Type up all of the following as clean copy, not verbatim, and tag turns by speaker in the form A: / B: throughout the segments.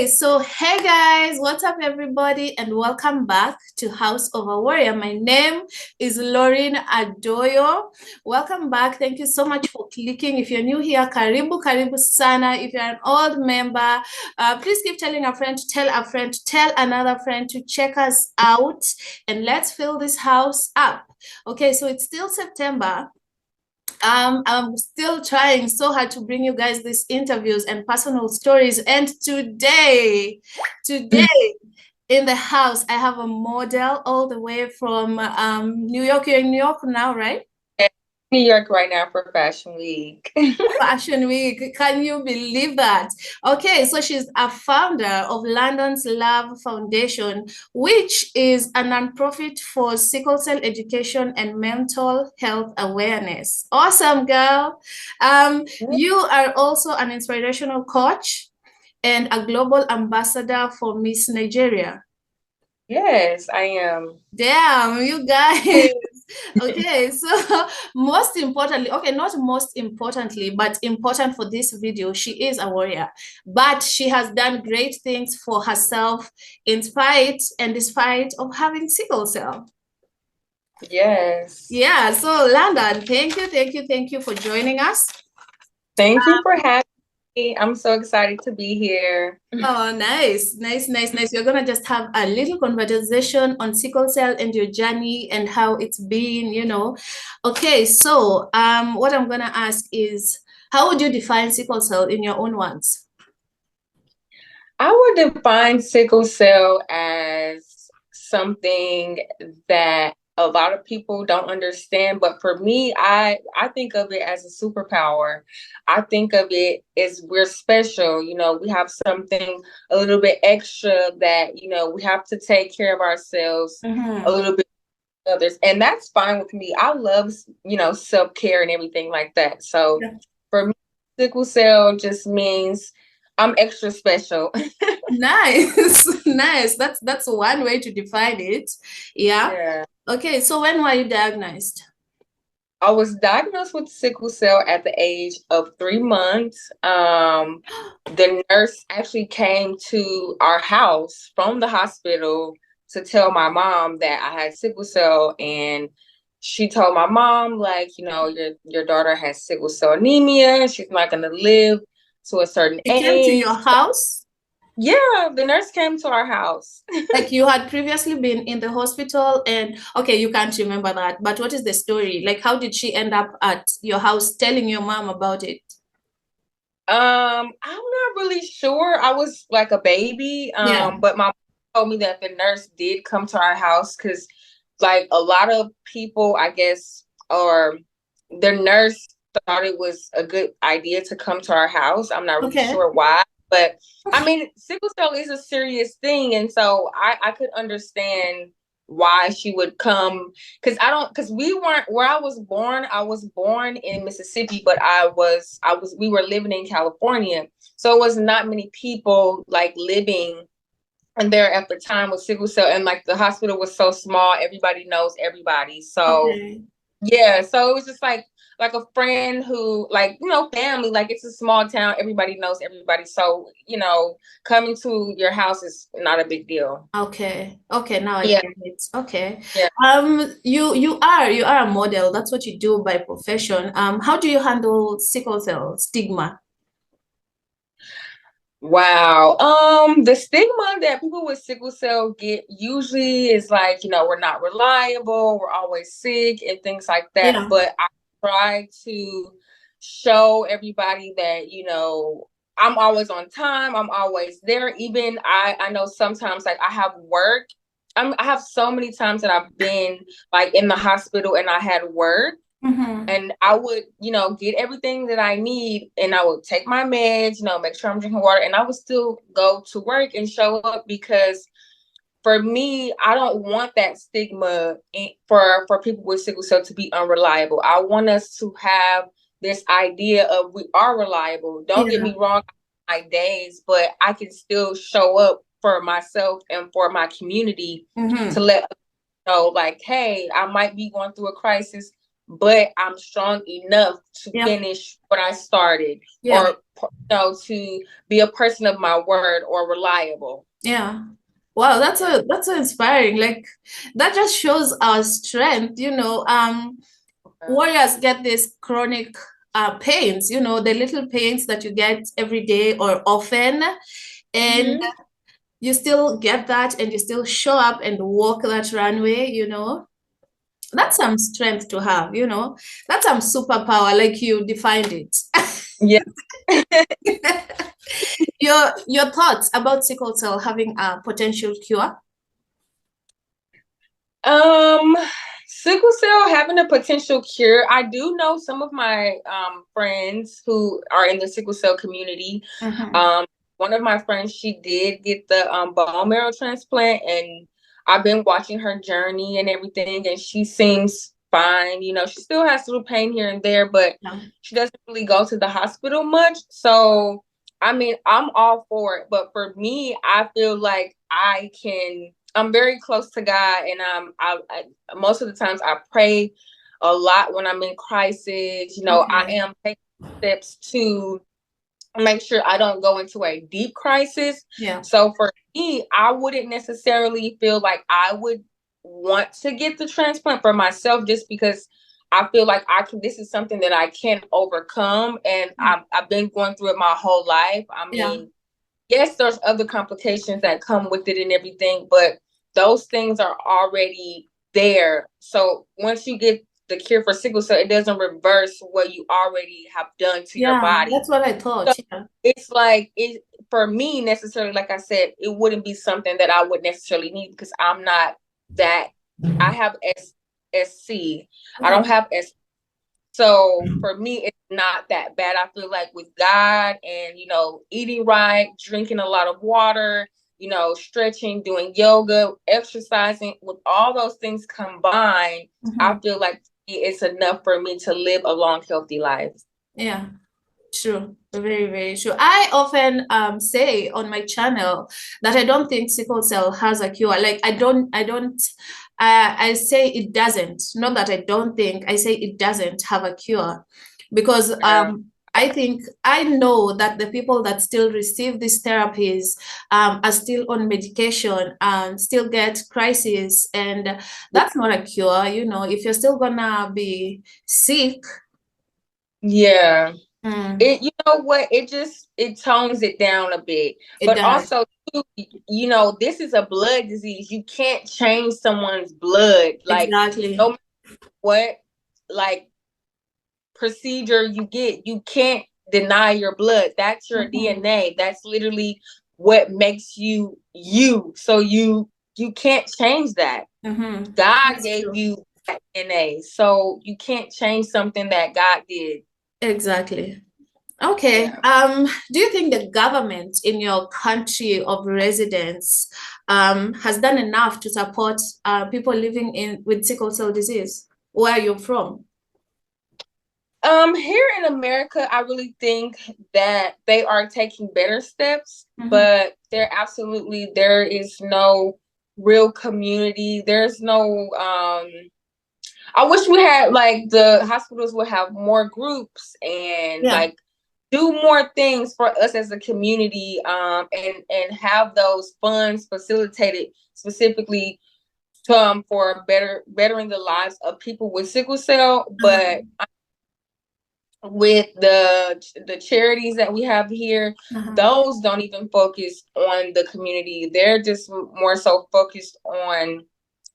A: So hey guys, what's up everybody, and welcome back to House of a Warrior. My name is Lauren Adoyo. Welcome back. Thank you so much for clicking. If you're new here, karibu sana. If you're an old member, please keep telling a friend to tell a friend to tell another friend to check us out, and let's fill this house up. Okay, so it's still September. I'm still trying so hard to bring you guys these interviews and personal stories. And today in the house, I have a model all the way from New York. You're in New York now, right?
B: New York right now for Fashion Week.
A: Fashion Week. Can you believe that? Okay, so she's a founder of London's Love Foundation, which is a nonprofit for sickle cell education and mental health awareness. Awesome, girl. You are also an inspirational coach and a global ambassador for Miss Nigeria.
B: Yes, I am.
A: Damn, you guys. Okay, so most importantly, okay, not most importantly, but important for this video, she is a warrior, but she has done great things for herself in spite and despite of having sickle cell.
B: Yes.
A: Yeah, so London, thank you for joining us.
B: Thank you for having me. I'm so excited to be here.
A: Oh, nice. We're gonna just have a little conversation on sickle cell and your journey and how it's been. Okay, so what I'm gonna ask is, how would you define sickle cell in your own words?
B: I would define sickle cell as something that a lot of people don't understand, but for me, I think of it as a superpower. I think of it as we're special. We have something a little bit extra that, we have to take care of ourselves a
A: Mm-hmm.
B: little bit others, and that's fine with me. I love, self-care and everything like that. So
A: Yeah.
B: for me, sickle cell just means I'm extra special.
A: Nice, nice. That's one way to define it. Yeah.
B: Yeah.
A: Okay, so when were you diagnosed?
B: I was diagnosed with sickle cell at the age of 3 months. The nurse actually came to our house from the hospital to tell my mom that I had sickle cell, and she told my mom, like, your daughter has sickle cell anemia. She's not going to live to a certain
A: It came to
B: age.
A: your house?
B: Yeah, the nurse came to our house.
A: Like you had previously been in the hospital and okay, you can't remember that, but what is the story? Like, how did she end up at your house telling your mom about it?
B: I'm not really sure. I was like a baby.
A: Yeah.
B: But my mom told me that the nurse did come to our house because like a lot of people, I guess, or the nurse thought it was a good idea to come to our house. I'm not really
A: Okay.
B: sure why, but I mean, sickle cell is a serious thing, and so I could understand why she would come, because we weren't where I was born in Mississippi, but we were living in California, so it was not many people like living and there at the time with sickle cell, and like the hospital was so small, everybody knows everybody. So
A: Okay.
B: yeah, so it was just like a friend who, like, family, like it's a small town, everybody knows everybody. So, coming to your house is not a big deal.
A: Okay. Okay, now I
B: Yeah,
A: get it. Okay.
B: yeah.
A: You are a model. That's what you do by profession. How do you handle sickle cell stigma?
B: Wow. The stigma that people with sickle cell get usually is like, we're not reliable, we're always sick and things like that.
A: Yeah.
B: But I try to show everybody that, I'm always on time, I'm always there. Even I know sometimes like I have work. I have so many times that I've been like in the hospital and I had work,
A: Mm-hmm.
B: and I would, get everything that I need, and I would take my meds, make sure I'm drinking water, and I would still go to work and show up because for me, I don't want that stigma for people with sickle cell to be unreliable. I want us to have this idea of we are reliable. Don't get
A: Yeah.
B: me wrong, my days, but I can still show up for myself and for my community to
A: Mm-hmm.
B: let us know, like, hey, I might be going through a crisis, but I'm strong enough to finish what I started, or to be a person of my word or reliable.
A: Yeah. Wow, that's so inspiring. Like that just shows our strength, warriors get these chronic pains, the little pains that you get every day or often, and you still get that and you still show up and walk that runway. That's some strength to have, that's some superpower, like you defined it.
B: Yeah.
A: Your thoughts about sickle cell having a potential cure?
B: Sickle cell having a potential cure. I do know some of my friends who are in the sickle cell community. One of my friends, she did get the bone marrow transplant, and I've been watching her journey and everything, and she seems fine. She still has little pain here and there, but she doesn't really go to the hospital much. So, I mean, I'm all for it. But for me, I feel like I'm very close to God, and I most of the times I pray a lot when I'm in crisis. I am taking steps to make sure I don't go into a deep crisis.
A: Yeah.
B: So for me, I wouldn't necessarily feel like I would want to get the transplant for myself, just because I feel like this is something that I can overcome, and I've been going through it my whole life. I mean, yes, there's other complications that come with it and everything, but those things are already there. So once you get the cure for sickle cell, it doesn't reverse what you already have done to your body.
A: That's what I thought.
B: So it's like, for me, necessarily, like I said, it wouldn't be something that I would necessarily need, because I'm not that. I have SC. I don't have S. So for me, it's not that bad. I feel like with God and, eating right, drinking a lot of water, stretching, doing yoga, exercising, with all those things combined, I feel like it's enough for me to live a long, healthy life.
A: Yeah. True. Very, very true. I often say on my channel that I don't think sickle cell has a cure. Like I say it doesn't. Not that I don't think, I say it doesn't have a cure, because I know that the people that still receive these therapies are still on medication and still get crisis, and that's not a cure. If you're still gonna be sick.
B: Yeah. You know what? It tones it down a bit. But also, too, this is a blood disease. You can't change someone's blood. Like, no matter what, like, procedure you get, you can't deny your blood. That's your DNA. That's literally what makes you you. So you can't change that. God gave you that DNA. So you can't change something that God did.
A: Exactly. Okay. Do you think the government in your country of residence has done enough to support people living with sickle cell disease? Where are you from?
B: Here in America, I really think that they are taking better steps, but there is no real community. There's no I wish we had, like, the hospitals would have more groups and like do more things for us as a community, and have those funds facilitated specifically for bettering the lives of people with sickle cell. But with the charities that we have here, those don't even focus on the community. They're just more so focused on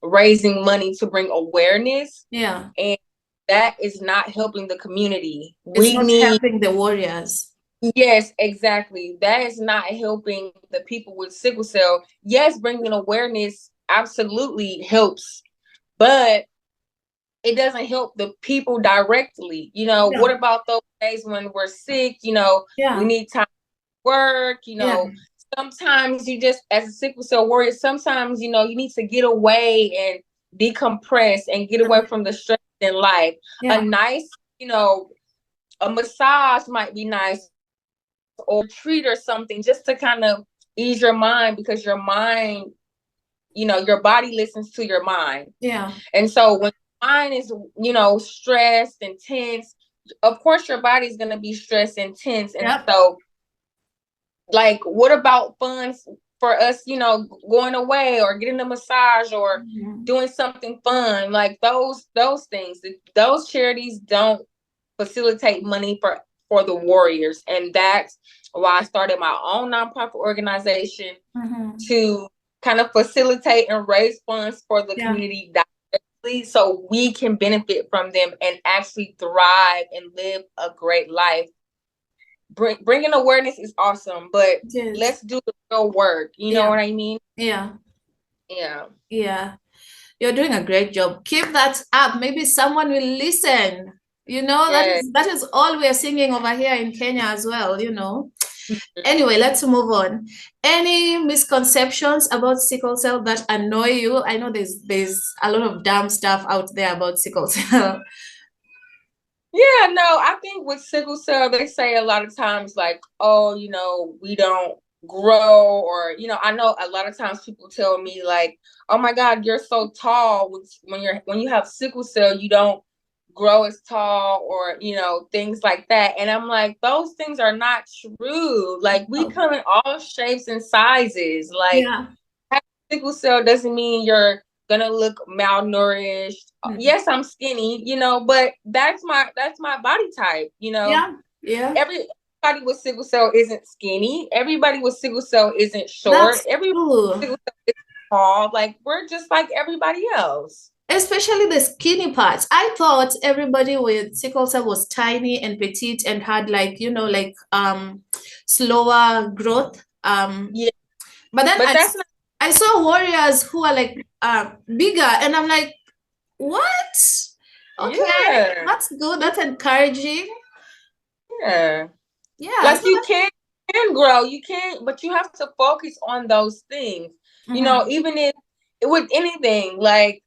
B: raising money to bring awareness. And that is not helping the community.
A: It's not helping the warriors.
B: Yes, exactly. That is not helping the people with sickle cell. Yes, bringing awareness absolutely helps, but it doesn't help the people directly. What about those days when we're sick? We need time to work. Sometimes you just, as a sickle cell warrior, sometimes, you need to get away and decompress and get away from the stress in life. A nice, a massage might be nice, or treat or something, just to kind of ease your mind, because your mind, your body listens to your mind. And so when mind is, stressed and tense, of course your body's going to be stressed and tense. And
A: Yep.
B: so, like, what about fun for us, going away or getting a massage or doing something fun? Like those things, those charities don't facilitate money for the warriors. And that's why I started my own nonprofit organization to kind of facilitate and raise funds for the community directly, so we can benefit from them and actually thrive and live a great life. Bringing awareness is awesome, but let's do the real work. You know what I mean?
A: Yeah.
B: Yeah.
A: Yeah. You're doing a great job. Keep that up. Maybe someone will listen. That is all we are singing over here in Kenya as well, Anyway, let's move on. Any misconceptions about sickle cell that annoy you? I know there's a lot of dumb stuff out there about sickle cell.
B: Yeah, no, I think with sickle cell, they say a lot of times like, oh, we don't grow, or, I know a lot of times people tell me like, oh my God, you're so tall. When you have sickle cell, you don't grow as tall, or, things like that. And I'm like, those things are not true. Like, we come in all shapes and sizes. Like, sickle cell doesn't mean you're gonna look malnourished. Yes, I'm skinny, but that's my body type.
A: Yeah.
B: Everybody with sickle cell isn't skinny. Everybody with sickle cell isn't short. Everybody with sickle cell is tall. Like, we're just like everybody else.
A: Especially the skinny parts. I thought everybody with sickle cell was tiny and petite and had slower growth.
B: Yeah.
A: But then I saw warriors who are like bigger, and I'm like, what? Okay, that's good. That's encouraging.
B: Yeah.
A: Yeah.
B: Like, you can grow, you can, but you have to focus on those things. Even if with anything, like,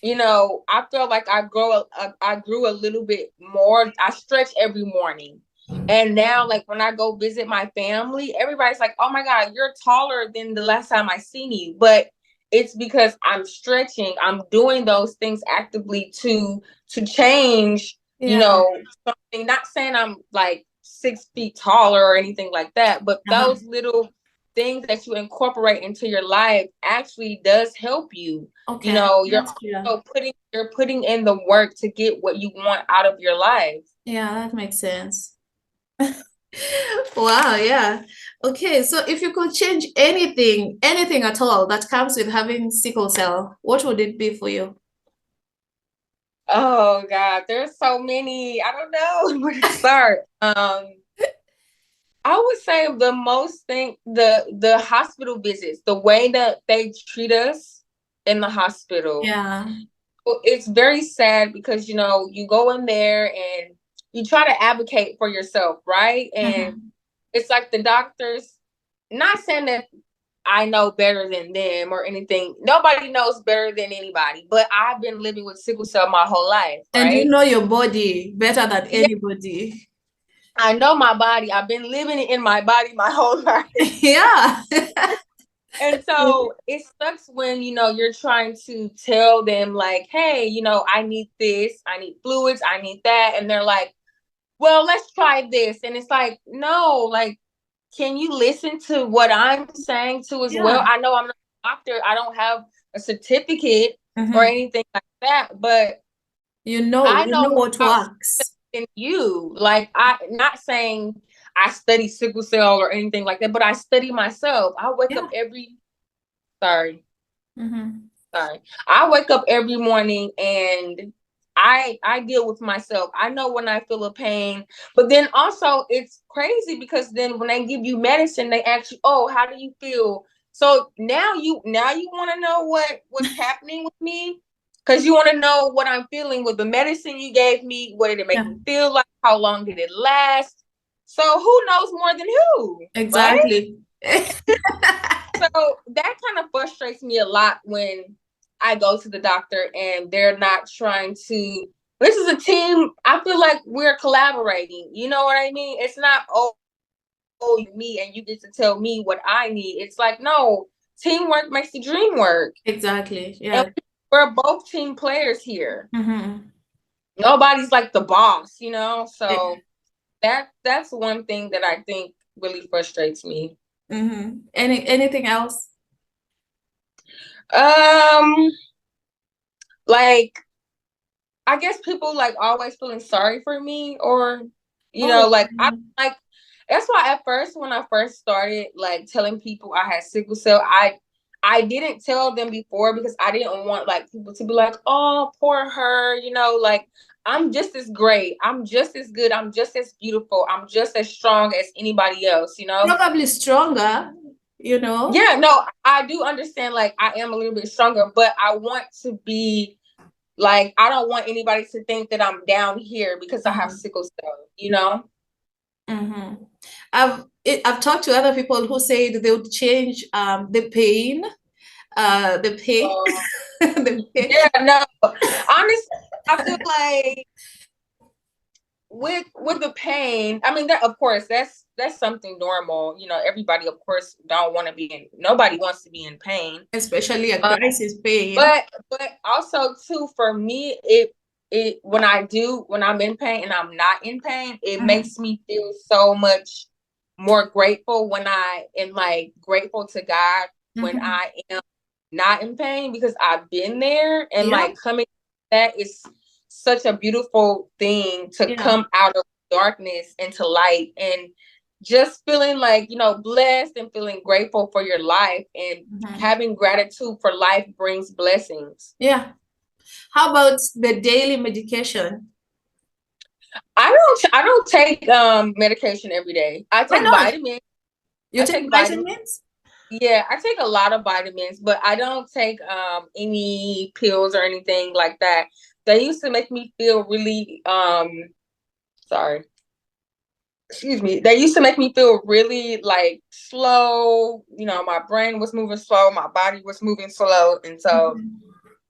B: I feel like I grew a little bit more. I stretch every morning. And now, like, when I go visit my family, everybody's like, oh my God, you're taller than the last time I seen you. But it's because I'm stretching. I'm doing those things actively to change, something. Not saying I'm like 6 feet taller or anything like that, but those little things that you incorporate into your life actually does help you.
A: Okay.
B: You're putting in the work to get what you want out of your life.
A: Yeah, that makes sense. Wow, yeah. Okay, so if you could change anything at all that comes with having sickle cell, what would it be for you?
B: Oh God, there's so many. I don't know where to start. I would say the hospital visits, the way that they treat us in the hospital.
A: Yeah.
B: It's very sad because, you go in there and you try to advocate for yourself, right? And it's like the doctors, not saying that I know better than them or anything. Nobody knows better than anybody, but I've been living with sickle cell my whole life, right?
A: And you know your body better than anybody.
B: I know my body. I've been living in my body my whole life.
A: Yeah.
B: And so it sucks when, you're trying to tell them like, hey, I need this, I need fluids, I need that. And they're like, well, let's try this. And it's like, no, like, can you listen to what I'm saying too as well? I know I'm not a doctor. I don't have a certificate or anything like that, but
A: I know what works.
B: In you. Like, I'm not saying I study sickle cell or anything like that, but I study myself. I wake up Sorry. I wake up every morning and I deal with myself. I know when I feel a pain, but then also it's crazy because then when they give you medicine, they ask you, oh, how do you feel? So now you want to know what's happening with me, because you want to know what I'm feeling with the medicine you gave me. What did it make me feel like? How long did it last? So who knows more than who?
A: Exactly.
B: Right? So that kind of frustrates me a lot when I go to the doctor and they're not trying to. This is a team. I feel like we're collaborating. You know what I mean? It's not, oh, me and you get to tell me what I need. It's like, no, teamwork makes the dream work.
A: Exactly. Yeah.
B: we're both team players here.
A: Mm-hmm.
B: Nobody's like the boss, you know?
A: Yeah.
B: So that's one thing that I think really frustrates me.
A: Mm-hmm. Anything else?
B: Um, like I guess people like always feeling sorry for me, or
A: Oh,
B: like I like that's why at first when I first started like telling people I had sickle cell, I didn't tell them before because I didn't want like people to be like, oh, poor her, like I'm just as great, I'm just as good, I'm just as beautiful, I'm just as strong as anybody else.
A: probably stronger, you know?
B: Yeah, no, I do understand like I am a little bit stronger, but I want to be like, I don't want anybody to think that I'm down here because I have
A: Mm-hmm.
B: sickle cell.
A: Mm-hmm. I've talked to other people who say that they would change the pain,
B: Uh,
A: the pain.
B: yeah, no. Honestly, I feel like with the pain, I mean that of course that's something normal. Everybody of course don't want to be in nobody wants to be in pain.
A: Especially a
B: Um,
A: crisis pain.
B: but also too for me it when I'm in pain and I'm not in pain, it
A: Mm-hmm.
B: makes me feel so much more grateful when I am like grateful to God when
A: Mm-hmm.
B: I am not in pain because I've been there and
A: Yeah,
B: like coming that is such a beautiful thing to
A: yeah.
B: come out of darkness into light and just feeling like blessed and feeling grateful for your life and
A: Mm-hmm.
B: having gratitude for life brings blessings.
A: Yeah. How about the daily medication?
B: I don't take medication every day. I
A: Why
B: take
A: not?
B: vitamins.
A: You
B: I
A: take
B: take vitamins.
A: vitamins?
B: Yeah, I take a lot of vitamins, but I don't take any pills or anything like that. They used to make me feel really sorry. Excuse me. They used to make me feel really like slow. My brain was moving slow, my body was moving slow, and so
A: Mhm.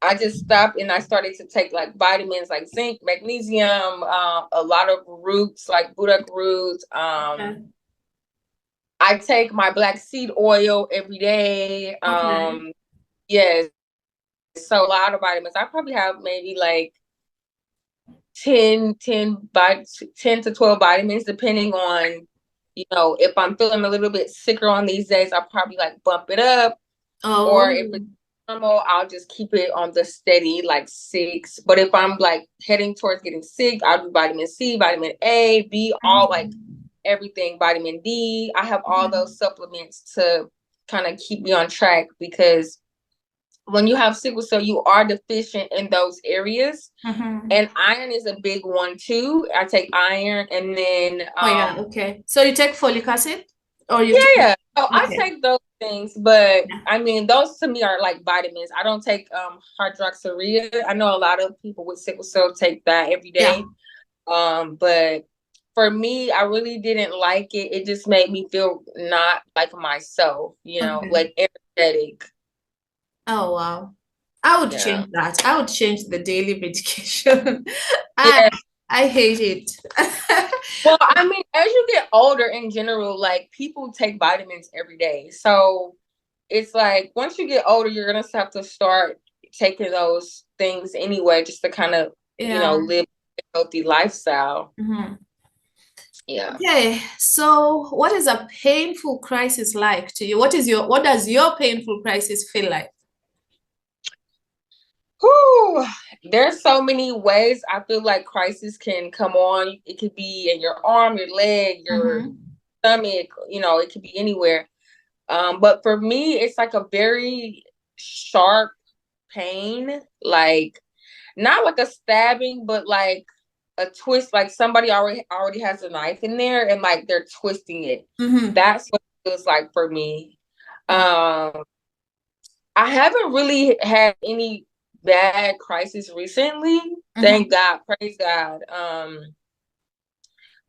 B: I just stopped and I started to take like vitamins like zinc, magnesium, a lot of roots like Buddha roots.
A: Okay.
B: I take my black seed oil every day.
A: Okay.
B: Yes, so a lot of vitamins. I probably have maybe like 10 to 12 vitamins, depending on, if I'm feeling a little bit sicker on these days, I'll probably like bump it up. Or if
A: Oh.
B: it's normal, I'll just keep it on the steady, like 6. But if I'm like heading towards getting sick, I'll do vitamin C, vitamin A, B, all like
A: Mhm.
B: everything, vitamin D. I have all
A: Mhm.
B: those supplements to kind of keep me on track because when you have sickle cell, you are deficient in those areas.
A: Mhm.
B: And iron is a big one too. I take iron and then
A: Oh yeah, okay. So you take folic acid or you take
B: yeah. So I
A: okay.
B: take those things, but
A: Yeah.
B: I mean those to me are like vitamins. I don't take hydroxyurea. I know a lot of people with sickle cell take that every
A: Yeah.
B: day. But for me, I really didn't like it. It just made me feel not like myself,
A: Okay.
B: like energetic.
A: Oh wow. I would
B: Yeah.
A: change that. I would change the daily medication. I
B: Yeah.
A: I hate it.
B: Well, I mean, as you get older in general, like people take vitamins every day. So it's like once you get older, you're gonna have to start taking those things anyway, just to kind of,
A: Yeah.
B: live a healthy lifestyle.
A: Mhm.
B: Yeah.
A: Okay, so what is a painful crisis like to you? What does your painful crisis feel like?
B: Whew. There's so many ways I feel like crisis can come on. It could be in your arm, your leg, your
A: Mm-hmm.
B: stomach, it could be anywhere. But for me, it's like a very sharp pain, like not like a stabbing, but like a twist, like somebody already has a knife in there and like they're twisting it.
A: Mm-hmm.
B: That's what it feels like for me. Um, I haven't really had any bad crisis recently. Thank
A: Mm-hmm.
B: God, praise God.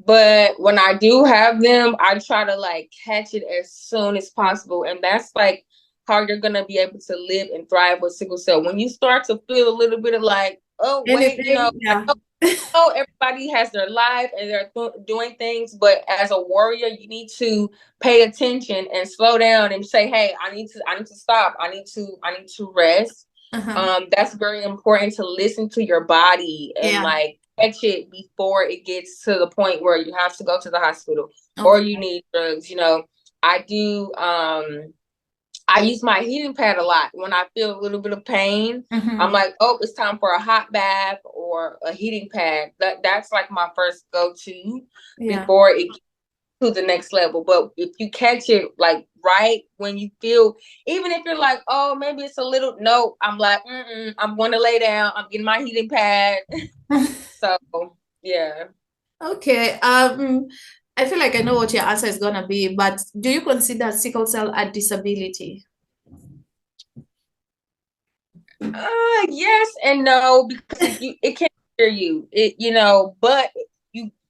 B: But when I do have them, I try to like catch it as soon as possible. And that's like how you're gonna be able to live and thrive with sickle cell. When you start to feel a little bit of like, oh wait,
A: Anything?
B: I
A: Yeah.
B: know everybody has their life and they're doing things, but as a warrior, you need to pay attention and slow down and say, hey, I need to stop. I need to rest. That's very important, to listen to your body and
A: Yeah.
B: like catch it before it gets to the point where you have to go to the hospital or
A: Okay.
B: you need drugs. I do I use my heating pad a lot when I feel a little bit of pain. I'm like, oh, it's time for a hot bath or a heating pad. That's like my first go-to
A: Yeah.
B: before it gets to the next level. But if you catch it like right when you feel, even if you're like, oh, maybe it's a little, no, I'm like, I'm going to lay down. I'm getting my heating pad. So yeah.
A: Okay. I feel like I know what your answer is gonna be, but do you consider sickle cell a disability?
B: Yes and no, because it can't hear you. But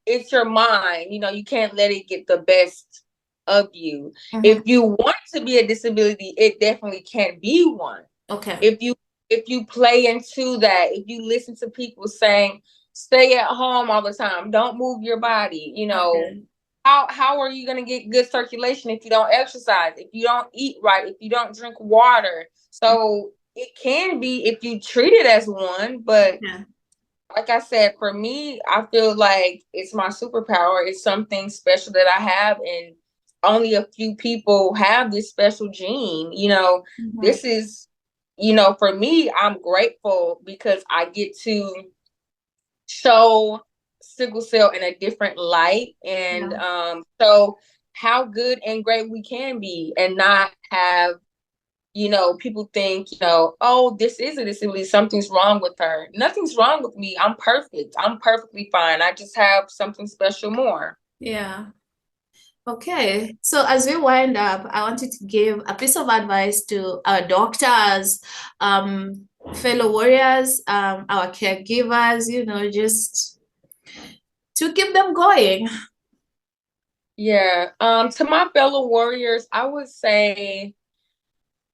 B: it's your mind. You can't let it get the best of you. If you want to be a disability, it definitely can be one.
A: Okay.
B: If you play into that, if you listen to people saying, stay at home all the time, don't move your body,
A: Okay.
B: how are you going to get good circulation if you don't exercise, if you don't eat right, if you don't drink water? So it can be if you treat it as one, but
A: Yeah.
B: like I said, for me, I feel like it's my superpower. It's something special that I have, and only a few people have this special gene. This is, for me, I'm grateful because I get to show sickle cell in a different light, and
A: Yeah.
B: show how good and great we can be, and not have people think, oh, this is a disability, something's wrong with her. Nothing's wrong with me. I'm perfect. I'm perfectly fine. I just have something special more.
A: Yeah. Okay. So as we wind up, I wanted to give a piece of advice to our doctors, fellow warriors, our caregivers, just to keep them going.
B: Yeah. To my fellow warriors, I would say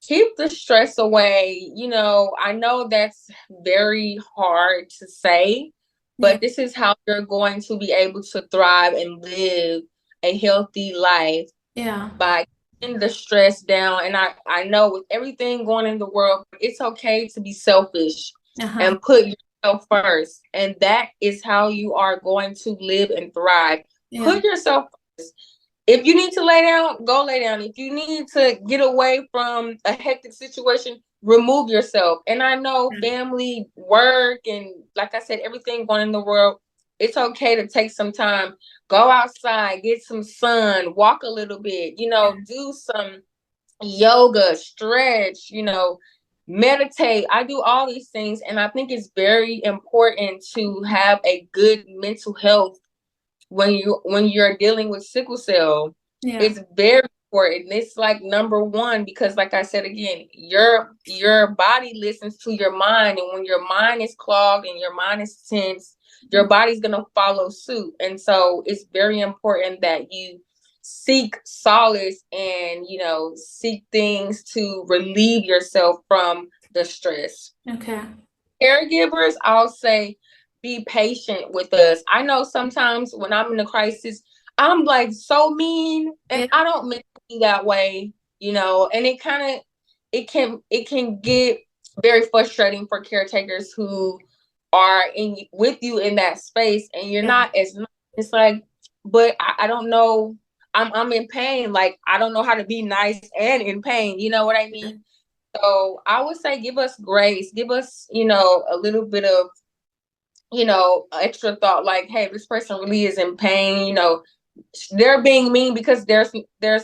B: keep the stress away. I know that's very hard to say,
A: Yeah.
B: but this is how you're going to be able to thrive and live a healthy life,
A: Yeah.
B: by getting the stress down. And I know with everything going in the world, it's okay to be selfish and put yourself first. And that is how you are going to live and thrive.
A: Yeah.
B: Put yourself first. If you need to lay down, go lay down. If you need to get away from a hectic situation, remove yourself. And I know family, work, and like I said, everything going in the world, it's okay to take some time, go outside, get some sun, walk a little bit, do some yoga, stretch, meditate. I do all these things. And I think it's very important to have a good mental health when you're dealing with sickle cell.
A: Yeah.
B: It's very important. It's like number one, because like I said again, your body listens to your mind, and when your mind is clogged and your mind is tense, your body's gonna follow suit. And so it's very important that you seek solace and seek things to relieve yourself from the stress.
A: Okay.
B: Caregivers, I'll say, be patient with us. I know sometimes when I'm in a crisis, I'm like so mean, and
A: Yeah.
B: I don't mean to be that way, and it can get very frustrating for caretakers who are in with you in that space, and you're
A: Yeah.
B: not as nice. It's like, but I don't know. I'm in pain. Like, I don't know how to be nice and in pain. You know what I mean? So I would say give us grace, give us, a little bit of, extra thought, like, hey, this person really is in pain, they're being mean because there's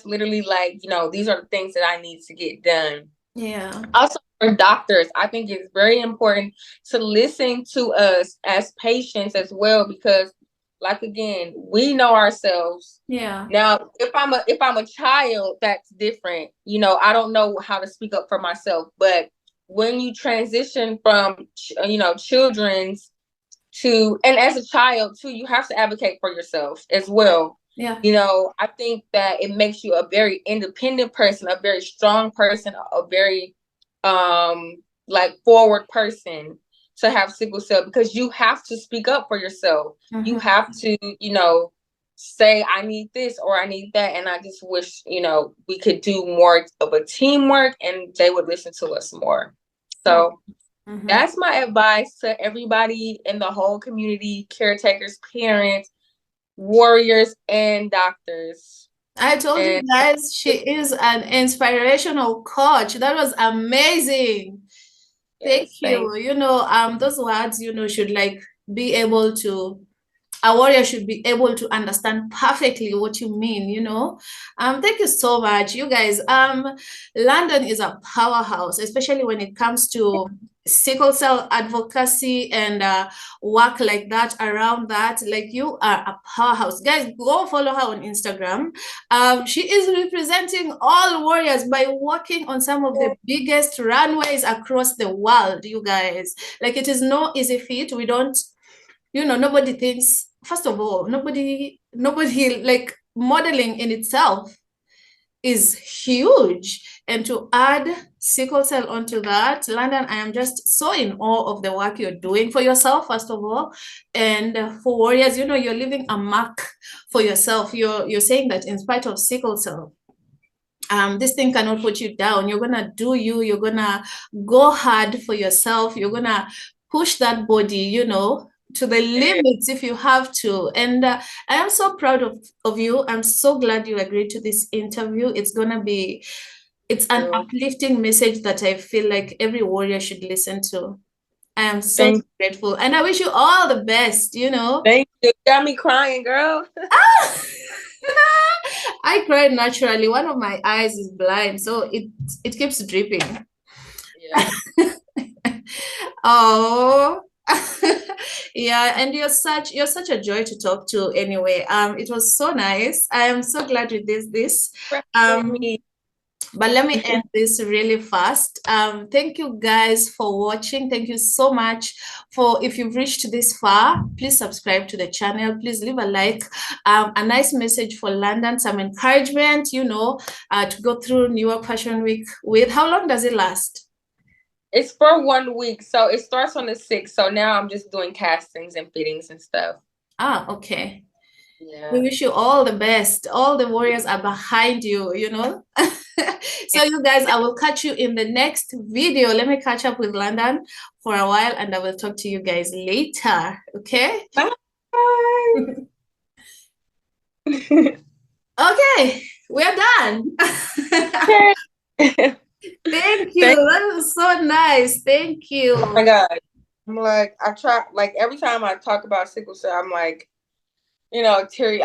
B: literally like, these are the things that I need to get done.
A: Yeah.
B: Also, for doctors, I think it's very important to listen to us as patients as well, because like, again, we know ourselves.
A: Yeah.
B: Now, if I'm a child, that's different. I don't know how to speak up for myself, but when you transition from children's to, and as a child too, you have to advocate for yourself as well.
A: Yeah.
B: I think that it makes you a very independent person, a very strong person, a very like forward person to have sickle cell, because you have to speak up for yourself. You have to, say, I need this or I need that. And I just wish, we could do more of a teamwork and they would listen to us more. So
A: Mm-hmm.
B: that's my advice to everybody in the whole community, caretakers, parents, warriors, and doctors.
A: I told you guys, she is an inspirational coach. That was amazing. Thank
B: Yes,
A: you. You know, those words, you know, should like be able to, a warrior should be able to understand perfectly what you mean, you know. Thank you so much, you guys. London is a powerhouse, especially when it comes to sickle cell advocacy and work like that around that. Like, you are a powerhouse, guys. Go follow her on Instagram. She is representing all warriors by working on some of the biggest runways across the world, you guys. Like, it is no easy feat. We don't, you know, nobody thinks, first of all, nobody like, modeling in itself is huge, and to add sickle cell onto that, London, I am just so in awe of the work you're doing for yourself, first of all, and for warriors. You know, you're leaving a mark for yourself. You're saying that in spite of sickle cell, this thing cannot put you down. You're gonna do you. You're gonna go hard for yourself. You're gonna push that body, you know, to the limits if you have to. And I am so proud of you. I'm so glad you agreed to this interview. It's an uplifting message that I feel like every warrior should listen to. I am so grateful, and I wish you all the best, you know.
B: Thank you. You got me crying, girl.
A: I cry naturally. One of my eyes is blind, so it keeps dripping.
B: Yeah.
A: Oh. Yeah, and you're such a joy to talk to anyway. It was so nice. I am so glad we did this. But let me end this really fast. Thank you guys for watching. Thank you so much for, if you've reached this far, please subscribe to the channel. Please leave a like, a nice message for London, some encouragement, you know, to go through New York Fashion Week with. How long does it last?
B: It's for 1 week. So it starts on the 6th. So now I'm just doing castings and fittings and stuff.
A: Ah, okay.
B: Yeah.
A: We wish you all the best. All the warriors are behind you, you know. So you guys, I will catch you in the next video. Let me catch up with London for a while, and I will talk to you guys later. Okay?
B: Bye.
A: Okay, we're done. Thank you. That was so nice. Thank you.
B: Oh my God. I'm like, I try, like, every time I talk about sickle cell, I'm like, you know, teary